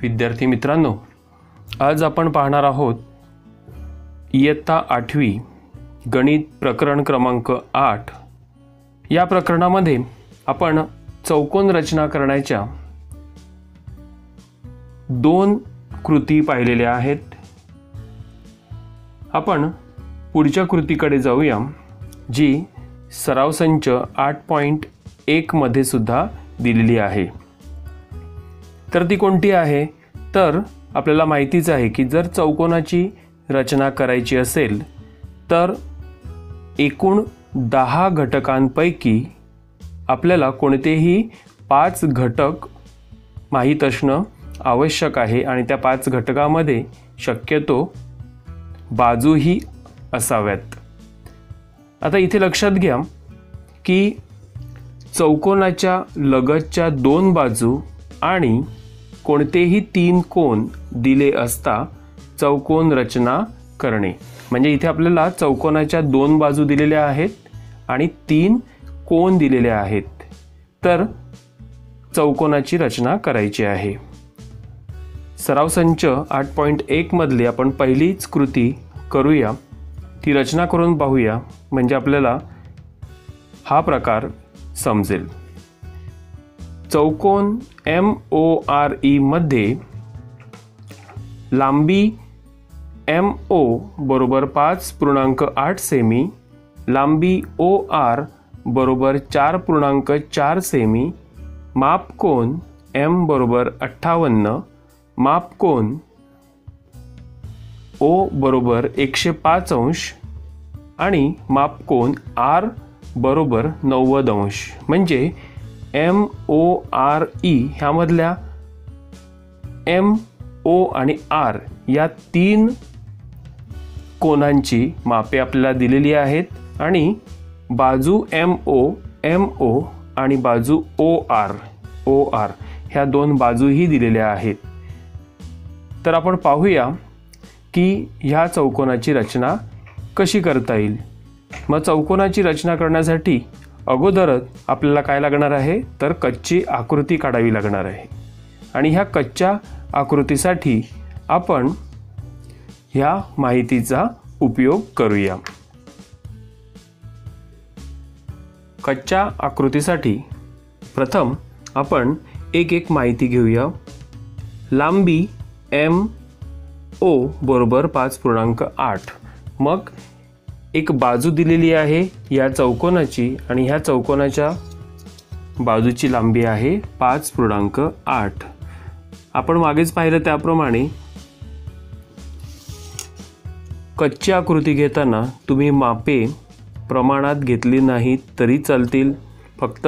विद्यार्थी मित्रांनो, आज आपण पाहणार आहोत इयत्ता 8वी गणित प्रकरण क्रमांक 8। या प्रकरणामध्ये आपण चौकोन रचना करण्याच्या 2 कृती पाहिलेल्या आहेत। आपण पुढच्या कृतीकडे जाऊया, जी सराव संच 8.1 मध्ये सुद्धा दिलेली आहे। तर ती कोणती आहे? तर आपल्याला माहितीच आहे की जर चौकोनाची रचना करायची असेल तर एकूण 10 घटकांपैकी आपल्याला कोणतेही 5 घटक माहीत असणं आवश्यक आहे आणि त्या 5 घटकामध्ये शक्यतो बाजूही असाव्यात। आता इथे लक्षात घ्या की चौकोनाच्या लगतच्या 2 बाजू आणि कोणतेही 3 कोन दिले असता चौकोन रचना करणे। म्हणजे इथे आपल्याला चौकोनाच्या 2 बाजू दिलेल्या आहेत आणि 3 कोन दिलेले आहेत, तर चौकोनाची रचना करायची आहे। सराव संच 8.1 मधली आपण पहिलीच कृती करूया, ती रचना करून पाहूया, म्हणजे आपल्याला हा प्रकार समजेल। चौकोन MORE मध्ये लांबी MO बरोबर 5.8 सेमी, लांबी OR बरोबर 4.4 सेमी, मापकोन M बरोबर 58, मापकोन O बरोबर 105 अंश आणि मापकोन R बरोबर 90 अंश। म्हणजे MORE ह्यामधल्या M, O आणि R या 3 कोनांची मापे आपल्याला दिलेली आहेत आणि बाजू MO आणि बाजू OR ह्या 2 बाजूही दिलेल्या आहेत। तर आपण पाहूया की ह्या चौकोनाची रचना कशी करता येईल। मग चौकोनाची रचना करण्यासाठी अगोदरच आपल्याला काय लागणार आहे, तर कच्ची आकृती काढावी लागणार आहे आणि ह्या कच्च्या आकृतीसाठी आपण ह्या माहितीचा उपयोग करूया। कच्च्या आकृतीसाठी प्रथम आपण एक माहिती घेऊया। लांबी MO बरोबर 5.8, मग एक बाजू दिलेली आहे या चौकोनाची आणि ह्या चौकोनाच्या बाजूची लांबी आहे 5.8। आपण मागेच पाहिलं त्याप्रमाणे कच्ची आकृती घेताना तुम्ही मापे प्रमाणात घेतली नाहीत तरी चालतील, फक्त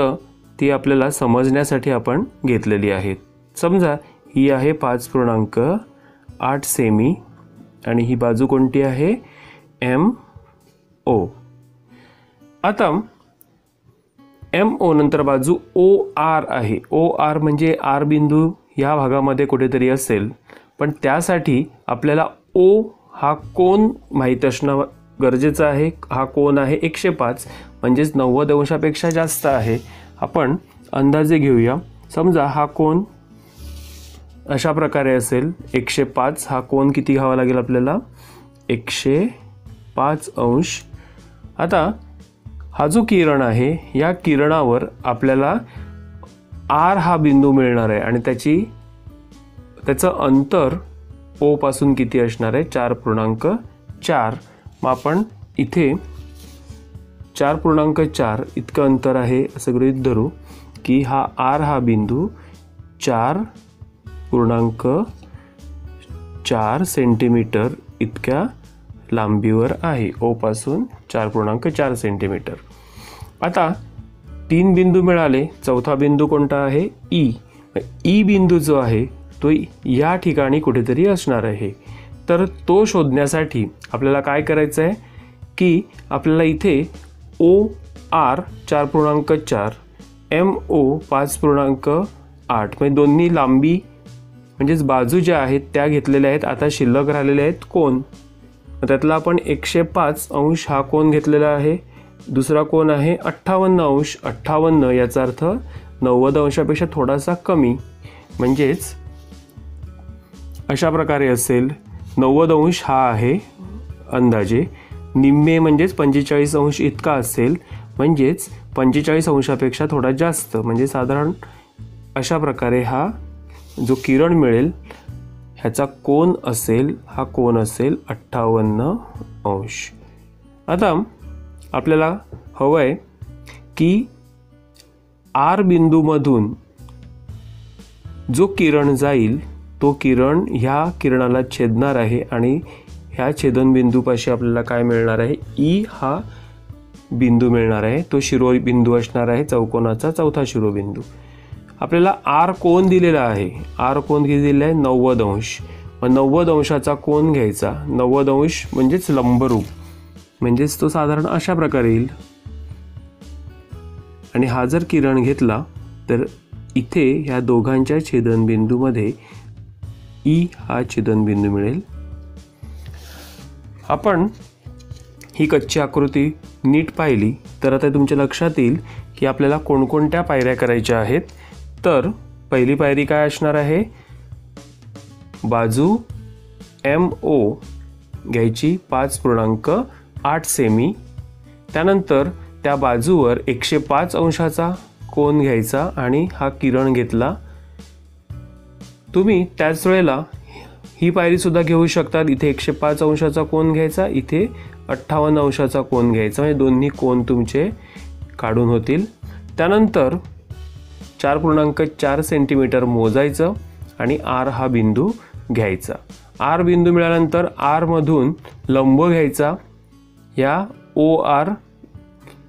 ती आपल्याला समजण्यासाठी आपण घेतलेली आहेत। समजा ही आहे 5.8 सेमी आणि ही बाजू कोणती आहे, MO। आता MO नंतर बाजू OR आहे। OR म्हणजे R बिंदू ह्या भागामध्ये कुठेतरी असेल, पण त्यासाठी आपल्याला O हा कोन माहीत असणं गरजेचं आहे। हा कोन आहे 105, म्हणजेच 90 अंशापेक्षा जास्त आहे। आपण अंदाजे घेऊया। समजा हा कोन अशा प्रकारे असेल 105, हा कोन किती घ्यावा लागेल आपल्याला, 105 अंश। आता हा जो किरण आहे या किरणावर आपल्याला R हा बिंदू मिळणार आहे आणि त्याचं अंतर O पासून किती असणार आहे, 4.4। मग आपण इथे 4.4 इतकं अंतर आहे असं गृहीत धरू की हा R हा बिंदू 4.4 सेंटीमीटर इतक्या लांबीवर आहे, O पासून 4.4 सेंटीमीटर। आता 3 बिंदू मिळाले, चौथा बिंदू कोणता आहे, E बिंदू जो आहे तो या ठिकाणी कुठेतरी असणार आहे। तर तो शोधण्यासाठी आपल्याला काय करायचं आहे की आपल्याला इथे OR 4.4, MO 5.8 म्हणजे दोन्ही लांबी म्हणजेच बाजू ज्या आहेत त्या घेतलेल्या आहेत। आता शिल्लक राहिलेले आहेत कोन, त्यातला आपण 105 अंश हा कोन घेतलेला आहे, दुसरा कोन आहे 58 अंश। 58 याचा अर्थ 90 अंशापेक्षा थोडासा कमी, म्हणजेच अशा प्रकारे असेल. 90° हा आहे अंदाजे. निम्मे म्हणजेच 45° इतका असेल, म्हणजेच 45°पेक्षा थोडा जास्त, म्हणजे साधारण अशा प्रकारे हा जो किरण मिळेल ह्याचा कोन असेल, हा कोन असेल 58°. आता आपल्याला हवं आहे की आर बिंदूमधून जो किरण जाईल तो किरण ह्या किरणाला छेदणार आहे आणि ह्या छेदनबिंदूपाशी आपल्याला काय मिळणार आहे, ई हा बिंदू मिळणार आहे. तो शिरोबिंदू असणार आहे चौकोनाचा चौथा शिरोबिंदू. आपल्याला आर कोन दिलेला आहे. आर कोन किती दिलेला आहे, 90°. मग 90°चा कोन घ्यायचा. 90° म्हणजेच लंबरूप, म्हणजेच तो साधारण अशा प्रकारे येईल. आणि हा जर किरण घेतला तर इथे ह्या दोघांच्या छेदनबिंदूमध्ये ई हा छेदनबिंदू मिळेल. आपण ही कच्ची आकृती नीट पाहिली तर आता तुमच्या लक्षात येईल की आपल्याला कोणकोणत्या पायऱ्या करायच्या आहेत. तर पहिली पायरी काय असणार आहे, बाजू MO घ्यायची 5.8 सेमी. त्यानंतर त्या बाजूवर 105°चा कोन घ्यायचा आणि हा किरण घेतला. तुम्ही त्याच वेळेला ही पायरी सुद्धा घेऊ शकतात. इथे 105°चा कोन घ्यायचा, इथे 58°चा कोन घ्यायचा, म्हणजे दोन्ही कोन तुमचे काढून होतील. त्यानंतर 4.4 सेंटीमीटर मोजायचं आणि आर हा बिंदू घ्यायचा. आर बिंदू मिळाल्यानंतर आर मधून लंब घ्यायचा. या OR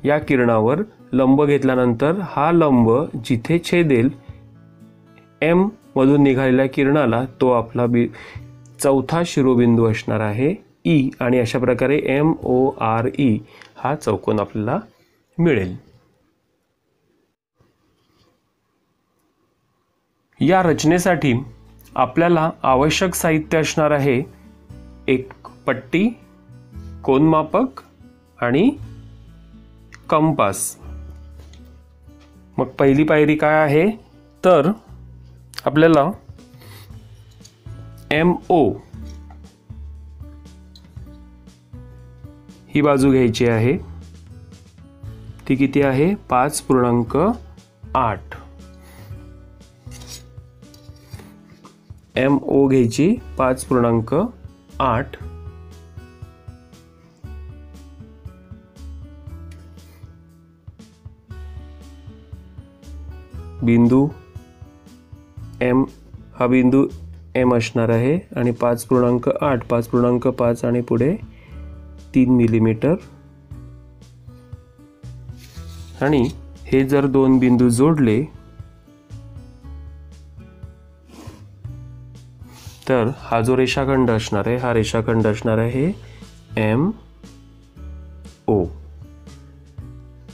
या किरणावर लंब घेतल्यानंतर हा लंब जिथे छेदेल M मधून निघालेल्या किरणाला तो आपला चौथा शिरोबिंदू असणार आहे E. आणि अशा प्रकारे MORE हा चौकोन आपल्याला मिळेल. या रचनेसाठी आपल्याला आवश्यक साहित्य असणार आहे एक पट्टी, कोनमापक आणि कंपास. मग पहिली पायरी काय आहे तर आपल्याला MO ही बाजू घ्यायची आहे. ती किती आहे, 5.8. MO घ्यायची 5.8. बिंदू M हा बिंदू M असणार आहे आणि 5.8 5.5 आणि पुढे 3 मिलीमीटर. आणि हे जर दोन बिंदू जोडले तर हा जो रेषाखंड असणार आहे, हा रेषाखंड असणार आहे MO.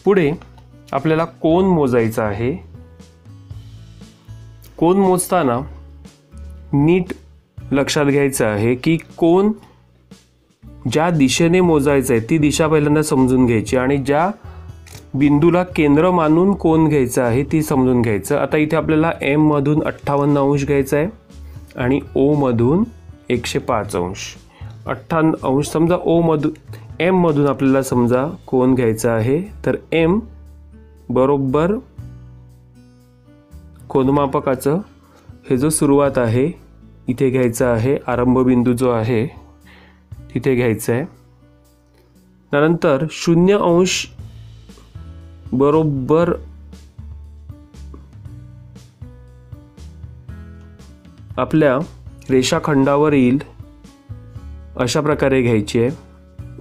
पुढे आपल्याला कोन मोजायचा आहे. कोन मोजताना नीट लक्षात घ्यायचं आहे की कोन ज्या दिशेने मोजायचं आहे ती दिशा पहिल्यांदा समजून घ्यायची आणि ज्या बिंदूला केंद्र मानून कोन घ्यायचा आहे ती समजून घ्यायचं. आता इथे आपल्याला M मधून 58° घ्यायचा आहे आणि O मधून 105°. 58° समजा O मधून M मधून आपल्याला समजा कोन घ्यायचा आहे तर M बरोबर कोनमापकाचं हे जो सुरुवात आहे इथे घ्यायचा आहे, आरंभ बिंदू जो आहे तिथे घ्यायचा आहे. त्यानंतर 0° बरोबर आपल्या रेषाखंडावर येईल अशा प्रकारे घ्यायची आहे.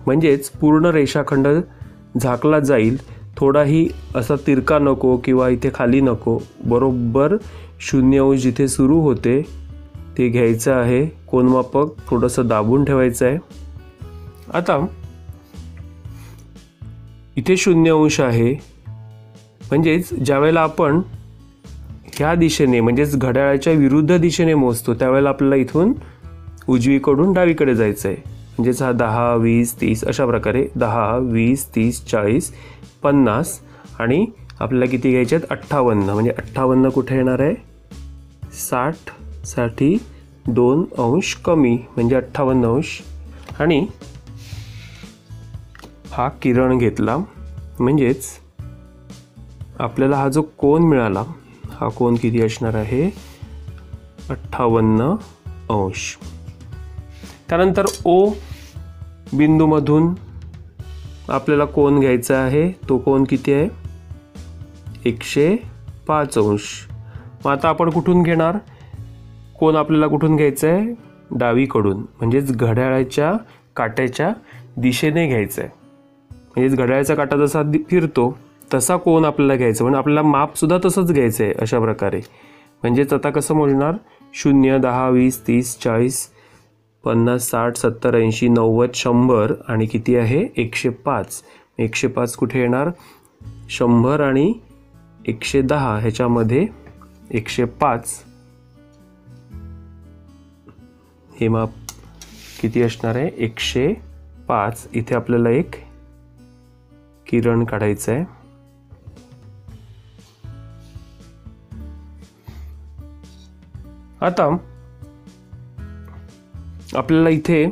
म्हणजेच पूर्ण रेषाखंड झाकला जाईल, थोडाही असा तिरका नको किंवा इथे खाली नको. बरोबर 0° जिथे सुरू होते ते घ्यायचं आहे. कोनमापक थोडंसं दाबून ठेवायचं आहे. आता इथे 0° आहे, म्हणजेच ज्यावेळेला आपण ह्या दिशेने म्हणजेच घड्याळाच्या विरुद्ध दिशेने मोजतो त्यावेळेला आपल्याला इथून उजवीकडून डावीकडे जायचं आहे. म्हणजेच हा 10 20 30 अशा प्रकारे 10 20 30 40 50 आणि आपल्याला किती घ्यायचे आहेत 58. म्हणजे 58 कुठे येणार आहे, 60 साठी 2 अंश कमी म्हणजे 58 अंश आणि हा किरण घेतला म्हणजेच आपल्याला हा जो कोन मिळाला हा कोन किती असणार आहे 58 अंश. त्यानंतर ओ बिंदूमधून आपल्याला कोन घ्यायचा आहे. तो कोन किती आहे 105 अंश. मग आता आपण कुठून घेणार कोन आपल्याला कुठून घ्यायचा आहे डावीकडून म्हणजेच घड्याळाच्या काट्याच्या दिशेने घ्यायचा आहे. म्हणजेच घड्याळाचा काटा जसा फिरतो तसा कोन आपल्याला घ्यायचा म्हणजे आपल्याला मापसुद्धा तसंच घ्यायचं आहे अशा प्रकारे. म्हणजेच आता कसं मोजणार 0 10 20 30 40 50 60 70 80 90 100 आणि किती आहे 105. 105 कुठे येणार 100 आणि 110 ह्याच्यामध्ये 105 हे माप किती असणार आहे 105. इथे आपल्याला एक किरण काढायचं आहे. आता आपल्याला इथे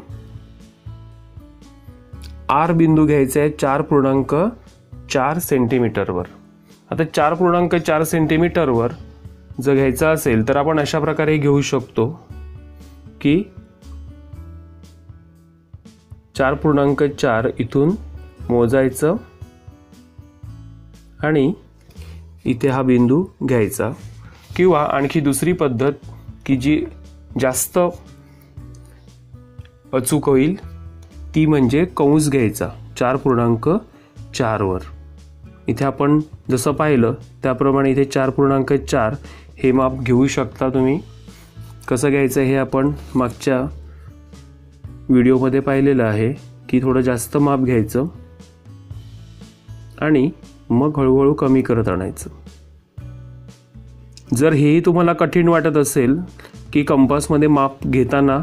आर बिंदू घ्यायचा आहे 4.4 सेंटीमीटरवर. आता 4.4 सेंटीमीटरवर जर घ्यायचा असेल तर आपण अशा प्रकारे घेऊ शकतो की 4.4 इथून मोजायचं आणि इथे हा बिंदू घ्यायचा. किंवा आणखी दुसरी पद्धत की जी जास्त अचूक होईल ती म्हणजे कंस घ्यायचा 4.4 वर. इथे आपण जसं पाहिलं त्याप्रमाणे इथे 4.4 हे माप घेऊ शकता तुम्ही. कसं घ्यायचं हे आपण मागच्या व्हिडिओमध्ये पाहिलेलं आहे की थोडं जास्त माप घ्यायचं आणि मग हळूहळू कमी करत आणायचं. जर हेही तुम्हाला कठीण वाटत असेल की कंपासमध्ये माप घेताना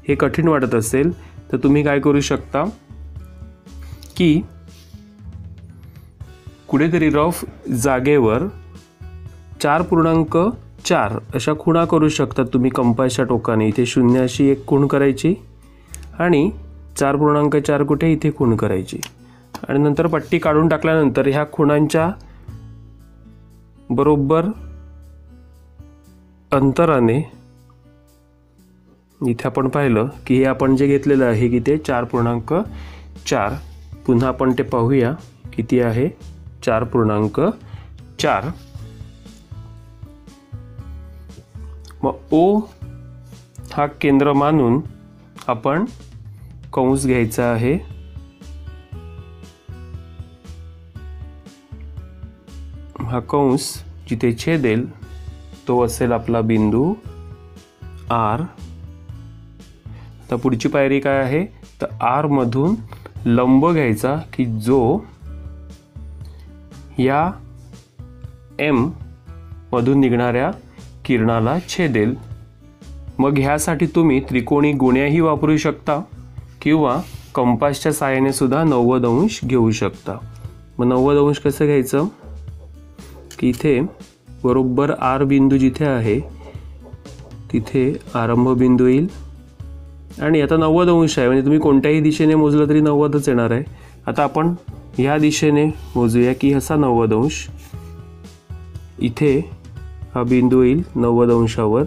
हे कठीण वाटत असेल तर तुम्ही काय करू शकता की कुठेतरी रफ जागेवर 4.4 अशा खुणा करू शकता तुम्ही कंपासच्या टोकाने. इथे 0 अशी एक खूण करायची आणि 4.4 कुठे इथे खूण करायची आणि नंतर पट्टी काढून टाकल्यानंतर ह्या खुणांच्या बरोबर अंतराने इथे आपण पाहिलं की हे आपण जे घेतलेलं आहे की ते 4.4. पुन्हा आपण ते पाहूया किती आहे 4.4. मग ओ हा केंद्र मानून आपण कंस घ्यायचा आहे. हा कंस जिथे छेदेल तो असेल आपला बिंदू आर. तर पुढची पायरी काय आहे तर आर मधून लंब घ्यायचा की जो या एम मधून निघणाऱ्या किरणाला छेदेल. मग ह्यासाठी तुम्ही त्रिकोणी गुण्याही वापरू शकता किंवा कंपासच्या साहाय्याने सुद्धा 90 अंश घेऊ शकता. मग 90 अंश कसं घ्यायचं की इथे बरोबर आर बिंदू जिथे आहे तिथे आरंभ बिंदू येईल आणि आता 90 अंश आहे म्हणजे तुम्ही कोणत्याही दिशेने मोजलं तरी 90च येणार आहे. आता आपण ह्या दिशेने मोजूया की असा 90 अंश. इथे हा बिंदू येईल 90 अंशावर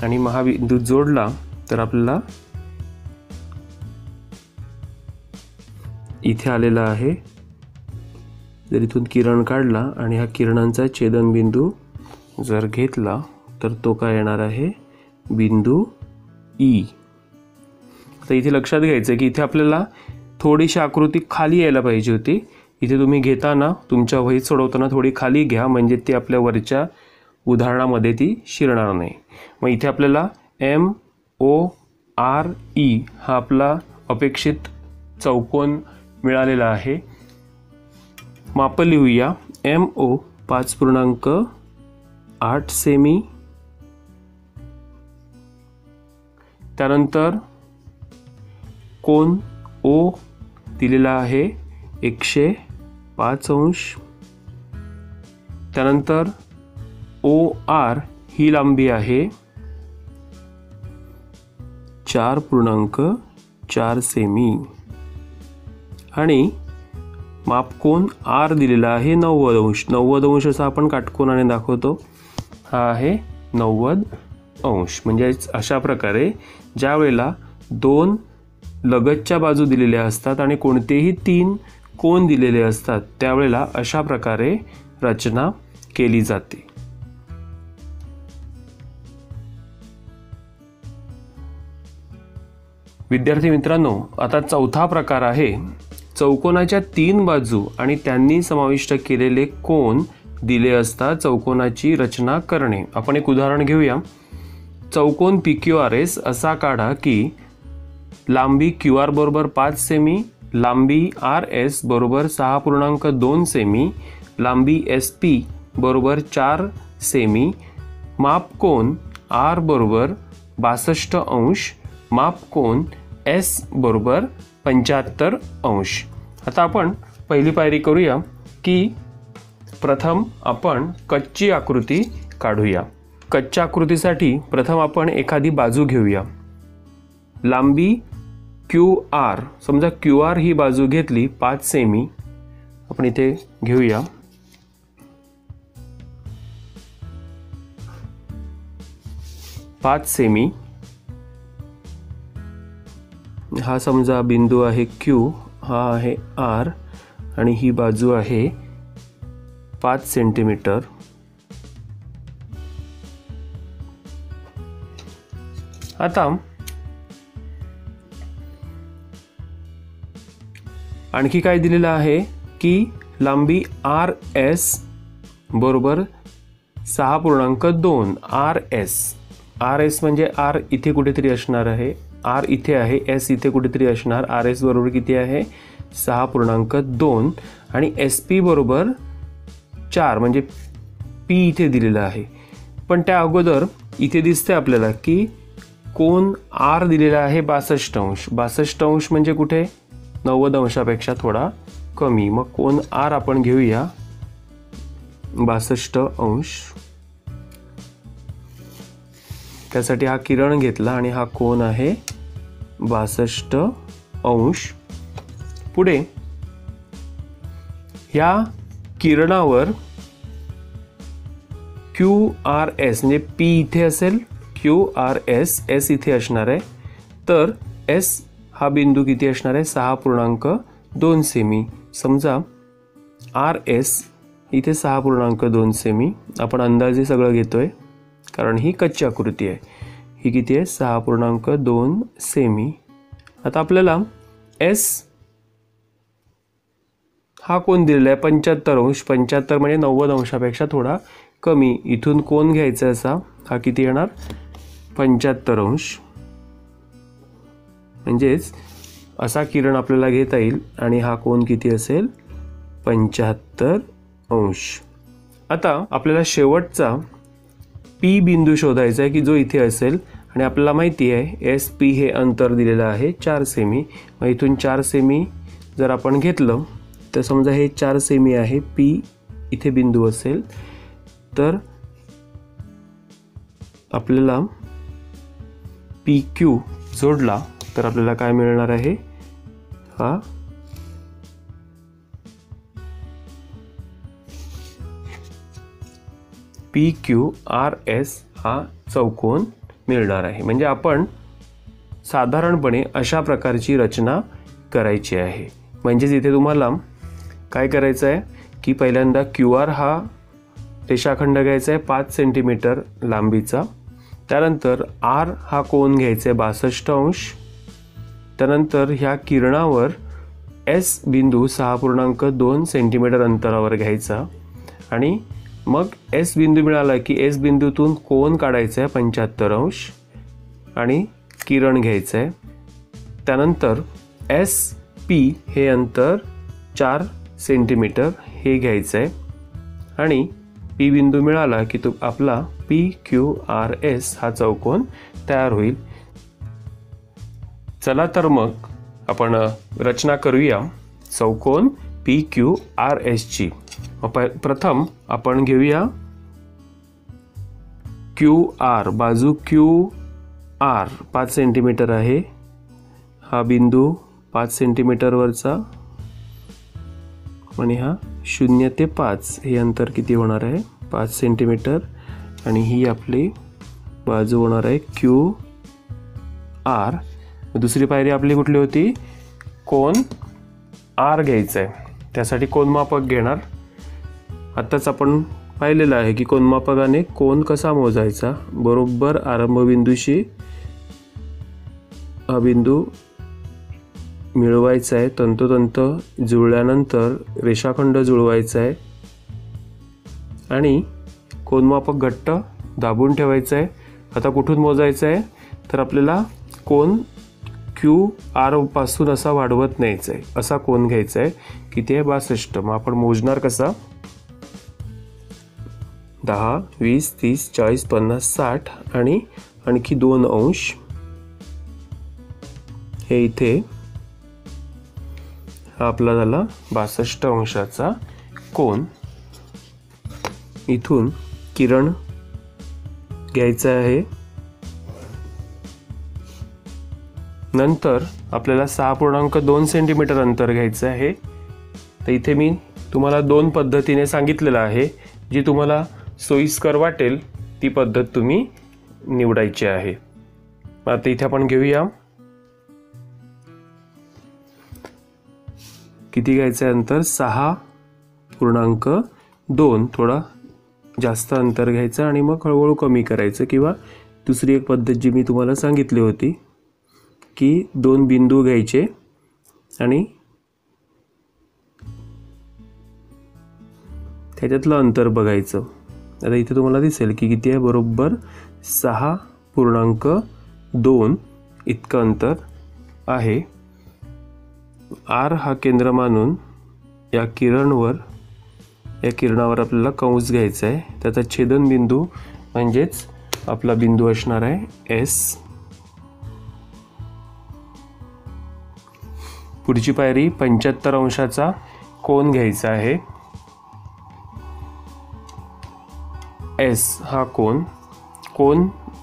आणि मग हा बिंदू जोडला तर आपल्याला इथे आलेला आहे. जर इथून किरण काढला आणि हा किरणांचा छेदनबिंदू जर घेतला तर तो काय येणार आहे बिंदू ई. तर इथे लक्षात घ्यायचं की इथे आपल्याला थोडीशी आकृती खाली यायला पाहिजे होती. इथे तुम्ही घेताना तुमच्या वहीत सोडवताना थोडी खाली घ्या म्हणजे ती आपल्या वरच्या उदाहरणामध्ये ती शिरणार नाही. मग इथे आपल्याला MORE हा आपला अपेक्षित चौकोन मिळालेला आहे. माप लिहूया. MO 5.8 semi. त्यानंतर कोन O दिलेला आहे 105 अंश. त्यानंतर OR ही लांबी आहे 4.4 सेमी आणि मापकोन R दिलेला आहे 90 अंश. 90 अंश असा आपण काटकोनाने दाखवतो. हा आहे 90 अंश. म्हणजे अशा प्रकारे ज्या वेळेला 2 लगतच्या बाजू दिलेल्या असतात आणि कोणतेही 3 कोन दिलेले असतात त्यावेळेला अशा प्रकारे रचना केली जाते. विद्यार्थी मित्रांनो, आता चौथा प्रकार आहे चौकोनाच्या 3 बाजू आणि त्यांनी समाविष्ट केलेले कोन दिले असता चौकोनाची रचना करणे. आपण एक उदाहरण घेऊया. चौकोन PQRS असा काढा की लांबी QR बरोबर 5 सेमी, लांबी RS बरोबर 6.2 सेमी, लांबी SP बरोबर 4 सेमी, मापकोन R बरोबर 62 अंश, मापकोन S बरोबर 75 अंश. आता आपण पहिली पायरी करूया की प्रथम आपण कच्ची आकृती काढूया. कच्च्या आकृतीसाठी प्रथम आपण एखादी बाजू घेऊया. लांबी QR, समजा QR ही बाजू घेतली 5 सेमी. आपण इथे घेऊया. पाच सेमी. हा समजा बिंदू आहे Q, हा आहे R आणि ही बाजू आहे 5 सेंटीमीटर. आता आणखी काय दिलेलं आहे की लांबी RS बरोबर 6.2. RS म्हणजे R इथे कुठेतरी असणार आहे, R इथे आहे, S इथे कुठेतरी असणार. RS बरोबर किती आहे 6.2 आणि SP बरोबर 4 म्हणजे P इथे दिलेला आहे. पण त्या अगोदर इथे दिसते आपल्याला की कोन R दिलेला आहे 62 अंश. 62 अंश म्हणजे कुठे 90 अंशापेक्षा थोडा कमी. मग कोन R आपण घेऊया 62 अंश. त्यासाठी हा किरण घेतला आणि हा कोन आहे 62 अंश. पुढे ह्या किरणावर QRS म्हणजे P इथे असेल, QRS S इथे असणार आहे. तर S हा बिंदू किती असणार आहे 6.2 सेमी. समजा RS इथे 6.2 सेमी. आपण अंदाजे सगळं घेतोय कारण ही कच्ची आकृती आहे. ही किती आहे 6.2 सेमी. आता आपल्याला S हा कोन दिलेला आहे 75 अंश. 75 म्हणजे 90 अंशापेक्षा थोडा कमी. इथून कोन घ्यायचा असा, हा किती येणार 75 अंश. म्हणजेच असा किरण आपल्याला घेता येईल आणि हा कोन किती असेल 75 अंश. आता आपल्याला शेवटचा P बिंदू शोधायचा आहे की जो इथे असेल आणि आपल्याला माहिती आहे SP हे अंतर दिलेलं आहे 4 सेमी. मग इथून 4 सेमी जर आपण घेतलं तर समजा हे 4 सेमी आहे. P इथे बिंदू असेल तर आपल्याला PQ जोडला तर आपल्याला काय मिळणार आहे, हा PQRS हा चौकोन मिळणार आहे. म्हणजे आपण साधारणपणे अशा प्रकारची रचना करायची आहे. म्हणजेच इथे तुम्हाला काय करायचं आहे की पहिल्यांदा QR हा रेषाखंड घ्यायचा आहे 5 सेंटीमीटर लांबीचा. त्यानंतर R हा कोन घ्यायचा आहे 62 अंश. त्यानंतर ह्या किरणावर S बिंदू 6.2 सेंटीमीटर अंतरावर घ्यायचा आणि मग S बिंदू मिळाला की S बिंदूतून कोन काढायचा आहे 75 अंश आणि किरण घ्यायचं आहे. त्यानंतर SP हे अंतर 4 सेंटीमीटर हे घ्यायचं आहे आणि P बिंदू मिळाला की तो आपला PQRS हा चौकोन तयार होईल. चला तर मग आपण रचना करूया चौकोन PQRS ची. प्रथम आपण घेऊया QR बाजू Q आर 5 सेंटीमीटर आहे, हा बिंदू 5 सेंटीमीटरवरचा आणि हा 0 ते 5 हे अंतर किती होणार आहे 5 सेंटीमीटर आणि ही आपली बाजू होणार आहे क्यू आर. दुसरी पायरी आपली कुठली होती, कोन आर घ्यायचा आहे, त्यासाठी कोनमापक घेणार. आत्ताच आपण पाहिलेलं आहे की कोनमापकाने कोन कसा मोजायचा. बरोबर आरंभबिंदूशी हा बिंदू मिळवायचा आहे, तंतोतंत जुळल्यानंतर रेषाखंड जुळवायचा आहे आणि कोनमापक घट्ट दाबून ठेवायचं आहे. आता कुठून मोजायचं आहे तर आपल्याला कोन क्यू आर पासून असा वाढवत न्यायचा आहे, असा कोन घ्यायचा आहे. किती आहे 62. मग आपण मोजणार कसा, 10, 20, 30, 40, 50, 60 आणि आणखी 2 अंश हे इथे. हा आपला झाला 62 अंशाचा कोन. इथून किरण घ्यायचा आहे. नंतर आपल्याला 6.2 सेंटीमीटर अंतर घ्यायचं आहे. तर इथे मी तुम्हाला 2 पद्धतीने सांगितलेलं आहे, जी तुम्हाला सोयीस्कर वाटेल ती पद्धत तुम्ही निवडायची आहे. आता इथे आपण घेऊया किती घ्यायचं आहे अंतर, 6.2. थोडा जास्त अंतर घ्यायचं आणि मग हळूहळू कमी करायचं. किंवा दुसरी एक पद्धत जी मी तुम्हाला सांगितली होती की 2 बिंदू घ्यायचे आणि त्याच्यातलं अंतर बघायचं. आता इथे तुम्हाला दिसेल की किती आहे, बरोबर 6.2 इतकं अंतर आहे. आर हा केंद्र मानून या किरणावर आपल्याला कंस घ्यायचा आहे. त्याचा छेदनबिंदू म्हणजेच आपला बिंदू असणार आहे एस. पुढची पायरी 75 अंशाचा कोन घ्यायचा आहे. एस हा कोन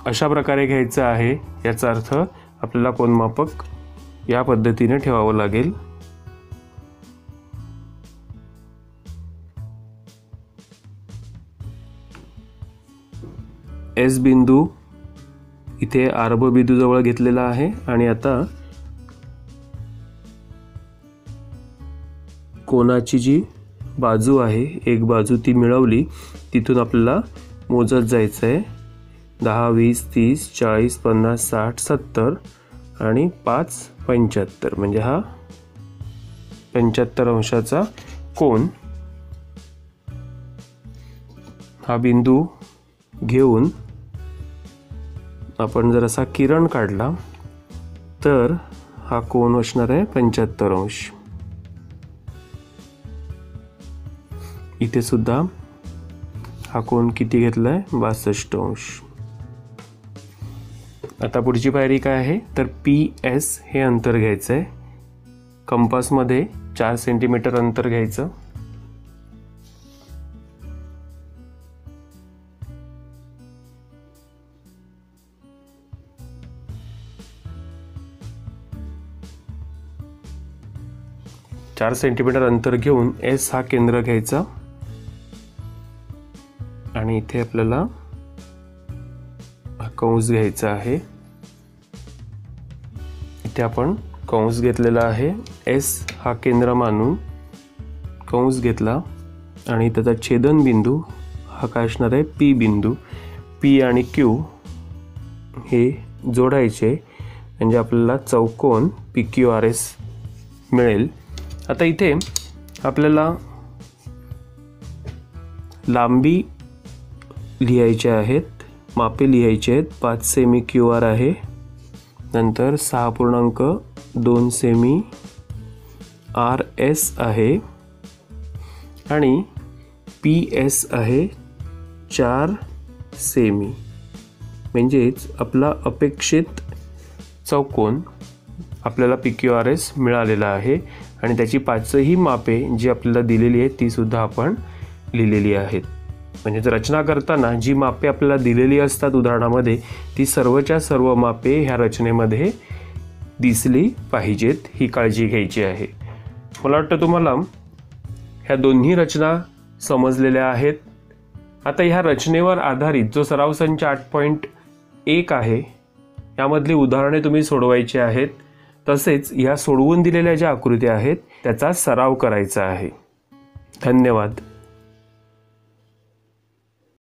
अशा प्रकारे घ्यायचा आहे. याचा अर्थ आपल्याला कोनमापक या पद्धतीने ठेवावं लागेल. एस बिंदू इथे आरंभ बिंदू जवळ घेतलेला आहे आणि आता कोनाची जी बाजू आहे, एक बाजू ती मिळवली, तिथून आपल्याला मोजत जायचं आहे. 10, 20, 30, 40, 50, 60, 70 आणि 5, 75 म्हणजे हा 75 अंशाचा कोन. हा बिंदू घेऊन आपण जर असा किरण काढला तर हा कोन असणार आहे 75 अंश. इथे सुद्धा हा कोन किती घेतलाय 62 अंश. आता पुढची पायरी काय आहे तर PS हे अंतर घ्यायचं आहे. कंपासमध्ये 4 सेंटीमीटर अंतर घ्यायचं. चार सेंटीमीटर अंतर घेऊन एस हा केंद्र घ्यायचा आणि इथे आपल्याला कंस घ्यायचा आहे. इथे आपण कंस घेतलेला आहे. एस हा केंद्र मानून कंस घेतला आणि त्याचा छेदन बिंदू हा काय असणार आहे पी बिंदू. पी आणि क्यू हे जोडायचे म्हणजे आपल्याला चौकोन PQRS मिळेल. आता इथे आपल्याला लांबी लिहायचे आहेत, मापे लिहायचे आहेत. 5 सेमी QR आहे, नंतर 6.2 सेमी RS आहे आणि PS आहे 4 सेमी. म्हणजेच आपला अपेक्षित चौकोन आपल्याला PQRS मिळालेला आहे आणि त्याची 5ही मापे जी आपल्याला दिलेली आहेत ती सुद्धा आपण लिहिलेली आहेत. म्हणजे रचना करताना जी मापे आपल्याला दिलेली असतात उदाहरणामध्ये, ती सर्वच्या सर्व मापे ह्या रचनेमध्ये दिसली पाहिजेत, ही काळजी घ्यायची आहे. मला वाटतं तुम्हाला ह्या दोन्ही रचना समजलेल्या आहेत. आता ह्या रचनेवर आधारित जो सराव संच 8.1 आहे, यामधली उदाहरणे तुम्ही सोडवायची आहेत. तसेच ह्या सोडवून दिलेल्या ज्या आकृत्या आहेत त्याचा सराव करायचा आहे. धन्यवाद.